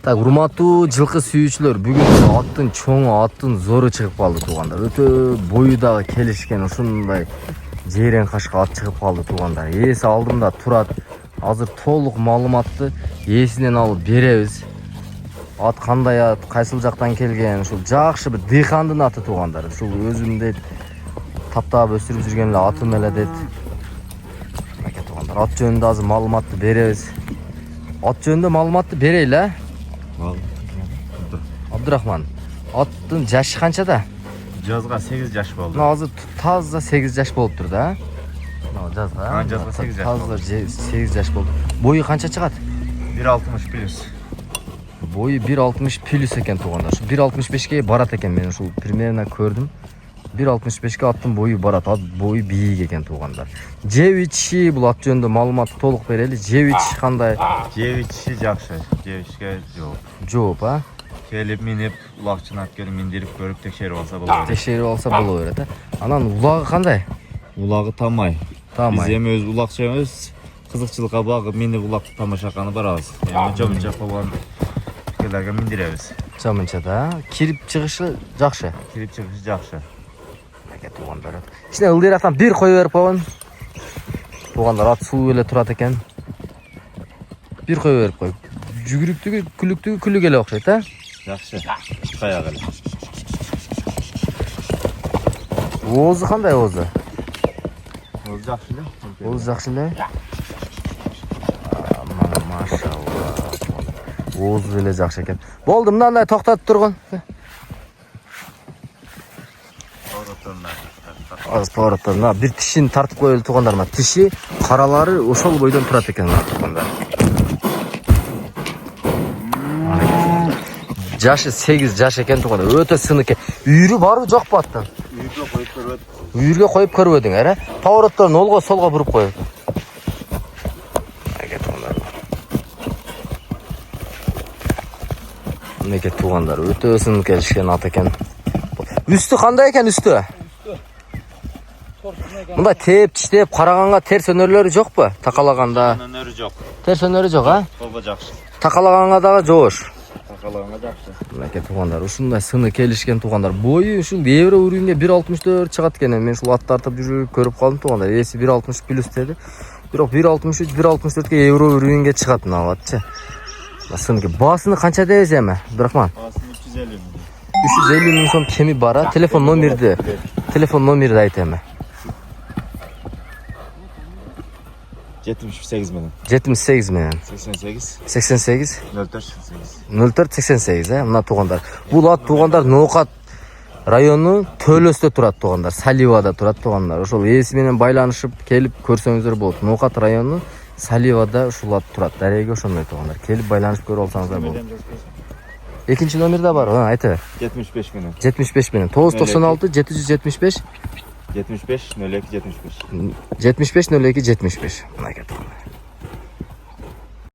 Так, урматтуу жылкы сүйүүчүлөр, бүгүн аттын чоңу, аттын зору чыгып калды туугандар. Өтө бою дагы келишкен ушундай жейрен кашка ат чыгып калды туугандар. Ээси алдымда турат. Азыр толук маалыматты ээсинен алып беребиз. Ат кандай ат, кайсыл жактан келген, ушул жакшы бир дыйкандын аты туугандар. Ушул өзүм дейт таптап өстүрүп жүргөн эле атым эле дейт. Мынакей туугандар, ат жөнүндө азыр маалыматты беребиз. Ат жөнүндө маалыматты берейли, Абдурахман. Аттын жашы канчада? Жазга 8 жаш болду. Азыр таза 8 жаш болуптур да. Жазга. Жазга 8 жаш. Таза 8 жаш болду. Бою канча чыгат? 1.60 плюс. Бою 1.60 плюс экен туугандар. Ушу 1.65ке барат экен, мен ушул примерно көрдүм. 1.65ке аттын бою барат, ат бою бийик экен туугандар. Жебичи, бул ат жөнүндө маалымат толук берели. Жебич кандай? Жебичи жакшы. Жебичке жооп. Жооп, а? Келип минип, улакчын ат келип миндирип көрүп текшерип алса болот. Текшерип алса боло берет, а? Анан улагы кандай? Улагы тамай. Тамай. Биз эми өз улакчыбыз кызыкчылыкка багып минип улакты тамашаканы барабыз. Эми жомунча болгон пикирлерге миндиребиз. Жамынча да. Кирип чыгышы жакшы. Кирип чыгышы жакшы. Туугандар. Ичине ылдыйрактан бир кое берип койгон. Туугандар, ат суу эле турат экен. Бир кое берип кой. Жүгүрүктүгү, күлүктүгү күлүк эле окшойт, а? Жакшы. Каяк эле. Оозу кандай оозу? Ол жакшы эле. Оозу жакшы эле. Машалла. Оозу эле жакшы экен. Болду, мындай токтотуп тургун. Аз поворотторуна бир тишин тартып коелу туугандар, ма тиши, каралары ошол бойдон турат экен туугандар. Жашы 8 жаш экен туугандар. Өтө сынык. Үйрү барбы жокпу аттын? Үйргө коюп көрбөдүм. Үйргө коюп көрбөдүң, эре? Поворотторун олго солго буруп коюп. Мынакей туугандар, өтө сынык келишкен ат экен. Үстү кандай экен, үстү? Мындай теп тиштеп караганга терс өнөрлөрү жокпу? Такалаганда. Өнөрү жок. Терс өнөрү жок, а? Колго жакшы. Такалаганга дагы жоош. Такалаганга жакшы. Мынакей туугандар, ушундай сыны келишкен туугандар. Бою ушул евро уровеньге 1.64 чыгат экен. Мен ушул ат тартып жүрүп көрүп калдым туугандар. Эси 1.60 плюс деди. Бирок 1.63, 1.64ке евро уровеньге чыгат мына атчы. Сынык. Баасыны канча дейбиз эми, Абдурахман? Баасыны 350 миң. 350 миң сом кеми бара. Телефон номерди айт эми. 78 менен. 78 менен. 88. 88. 0488. 0488, мына туугандар. Бул ат туугандар Ноокат району Төлөстө турат туугандар. Саливада турат туугандар. Ошол ээси менен байланышып келип көрсөңүздөр болот. Ноокат району Саливада ушул ат турат. Дареги ошондой туугандар. Келип байланышып көрүп алсаңыздар болот. Экинчи номер да бар, айта бер. 75 менен. 75 менен. 996 775 75 02 75. 75 02 75. Мынакей туугандар.